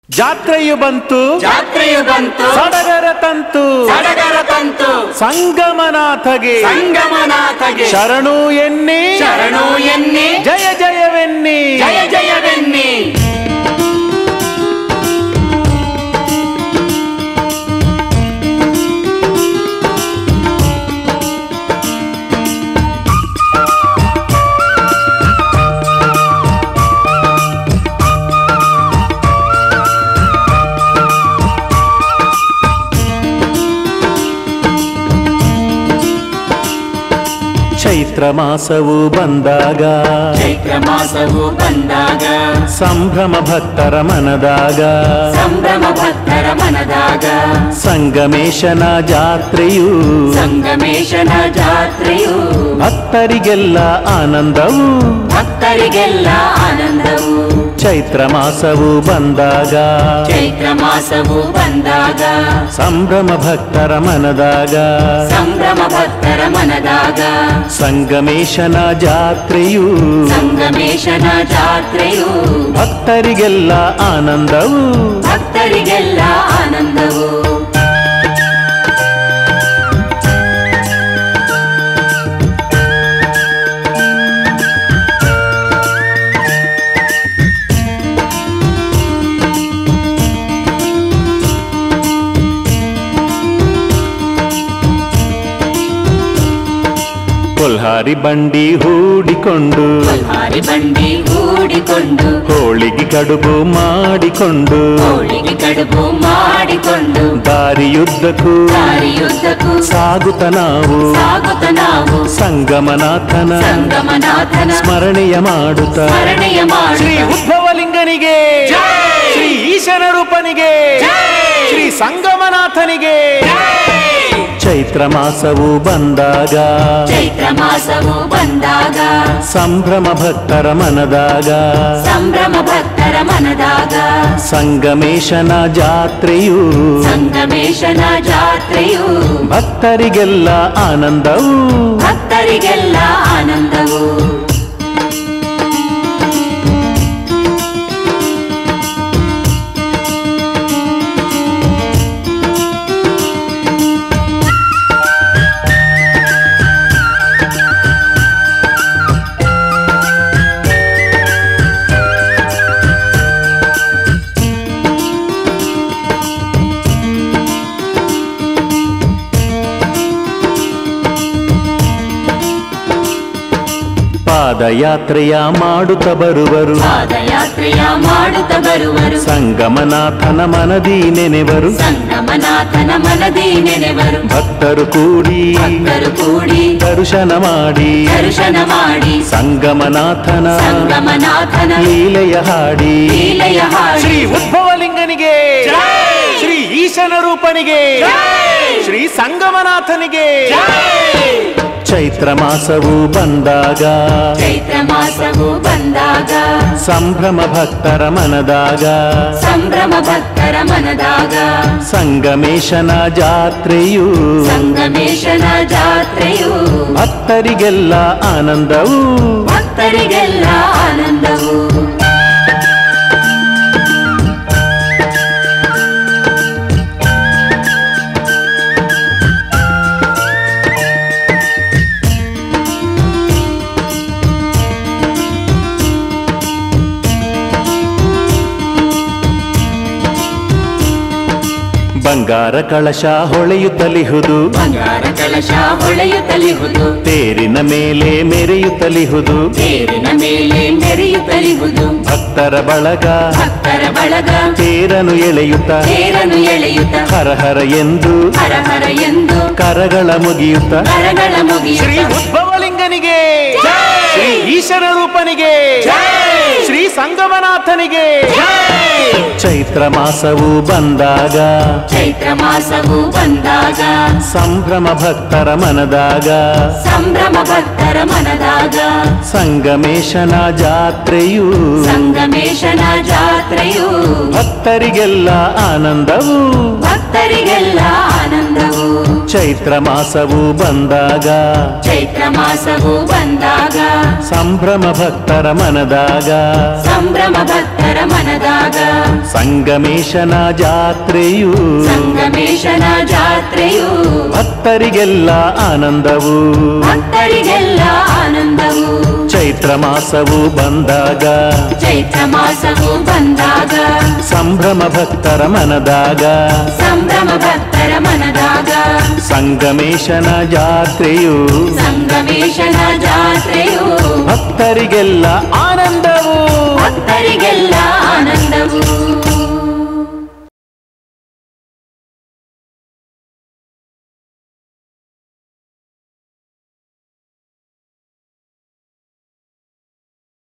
ಜಾತ್ರೆಯು ಬಂತು ಸಡಗರ ತಂತು ಸಂಗಮನಾಥಗೆ ಶರಣು ಎನ್ನಿ ಜಯ ಜಯವೆನ್ನಿ ಚೈತ್ರ ಮಾಸವು ಬಂದಾಗ ಸಂಭ್ರಮ ಭಕ್ತರ ಮನದಾಗ ಸಂಗಮೇಶನ ಜಾತ್ರೆಯು ಭಕ್ತರಿಗೆಲ್ಲ ಆನಂದವು ಚೈತ್ರ ಮಾಸವು ಬಂದಾಗ ಸಂಭ್ರಮ ಭಕ್ತರ ಮನದಾಗ ಸಂಗಮೇಶನ ಜಾತ್ರೆಯು ಭಕ್ತರಿಗೆಲ್ಲ ಆನಂದವು ಕೊಲ್ಹಾರಿ ಬಂಡಿ ಹೂಡಿಕೊಂಡು ಹೋಳಿಗೆ ಕಡುಬು ಮಾಡಿಕೊಂಡು ದಾರಿಯುದ್ದಕ್ಕೂ ಸಾಗುತ್ತ ನಾವು ಸಂಗಮನಾಥನ ಸ್ಮರಣೆಯ ಮಾಡುತ್ತ ಶ್ರೀ ಉದ್ಭವಲಿಂಗನಿಗೆ ಶ್ರೀ ಈಶನ ರೂಪನಿಗೆ ಶ್ರೀ ಸಂಗಮನಾಥನಿಗೆ ಚೈತ್ರ ಮಾಸವು ಬಂದಾಗ ಸಂಭ್ರಮ ಭಕ್ತರ ಮನದಾಗ ಸಂಗಮೇಶನ ಜಾತ್ರೆಯು ಭಕ್ತರಿಗೆಲ್ಲ ಆನಂದವು ಪಾದಯಾತ್ರೆಯ ಮಾಡುತ್ತ ಬರುವರು ಸಂಗಮನಾಥನ ಮನದಿ ನೆನೆವರು ಭಕ್ತರು ಕೂಡಿ ದರ್ಶನ ಮಾಡಿ ಸಂಗಮನಾಥನ ಲೀಲೆಯ ಹಾಡಿ ಶ್ರೀ ಉದ್ಭವಲಿಂಗನಿಗೆ ಶ್ರೀ ಈಶನ ರೂಪನಿಗೆ ಶ್ರೀ ಸಂಗಮನಾಥನಿಗೆ ಚೈತ್ರ ಮಾಸವು ಬಂದಾಗ ಸಂಭ್ರಮ ಭಕ್ತರ ಮನದಾಗ ಸಂಗಮೇಶನ ಜಾತ್ರೆಯು ಭಕ್ತರಿಗೆಲ್ಲ ಆನಂದವು ಬಂಗಾರ ಕಳಶ ಹೊಳೆಯುತ್ತಲಿಹುದು ತೇರಿನ ಮೇಲೆ ಮೆರೆಯುತ್ತಲಿಹುದು ಭಕ್ತರ ಬಳಗ ತೇರನು ಎಳೆಯುತ್ತ ಹರ ಹರ ಎಂದು ಕರಗಳ ಮುಗಿಯುತ್ತ ಶ್ರೀ ಉದ್ಭವಲಿಂಗನಿಗೆ ಶ್ರೀ ಈಶನ ರೂಪನಿಗೆ ಶ್ರೀ ಸಂಗಮನಾಥನಿಗೆ ಚೈತ್ರ ಮಾಸವು ಬಂದಾಗ ಸಂಭ್ರಮ ಭಕ್ತರ ಮನದಾಗ ಸಂಗಮೇಶನ ಜಾತ್ರೆಯು ಭಕ್ತರಿಗೆಲ್ಲ ಆನಂದವು ಆನಂದವು. ಚೈತ್ರ ಮಾಸವು ಬಂದಾಗ ಚೈತ್ರ ಮಾಸವು ಬಂದಾಗ ಸಂಭ್ರಮ ಭಕ್ತರ ಮನದಾಗ ಸಂಭ್ರಮ ಭಕ್ತರ ಮನದಾಗ ಸಂಗಮೇಶನ ಜಾತ್ರೆಯು ಸಂಗಮೇಶನ ಜಾತ್ರೆಯು ಭಕ್ತರಿಗೆಲ್ಲ ಆನಂದವು ಭಕ್ತರಿಗೆಲ್ಲ ಆನಂದವು. ಚೈತ್ರ ಮಾಸವು ಬಂದಾಗ ಚೈತ್ರ ಮಾಸವು ಬಂದಾಗ ಸಂಭ್ರಮ ಭಕ್ತರ ಮನದಾಗ ಸಂಭ್ರಮ ಭಕ್ತರ ಮನದಾಗ ಸಂಗಮೇಶನ ಜಾತ್ರೆಯು ಸಂಗಮೇಶನ ಜಾತ್ರೆಯು ಭಕ್ತರಿಗೆಲ್ಲ ಆನಂದವು ಭಕ್ತರಿಗೆಲ್ಲ ಆನಂದವು.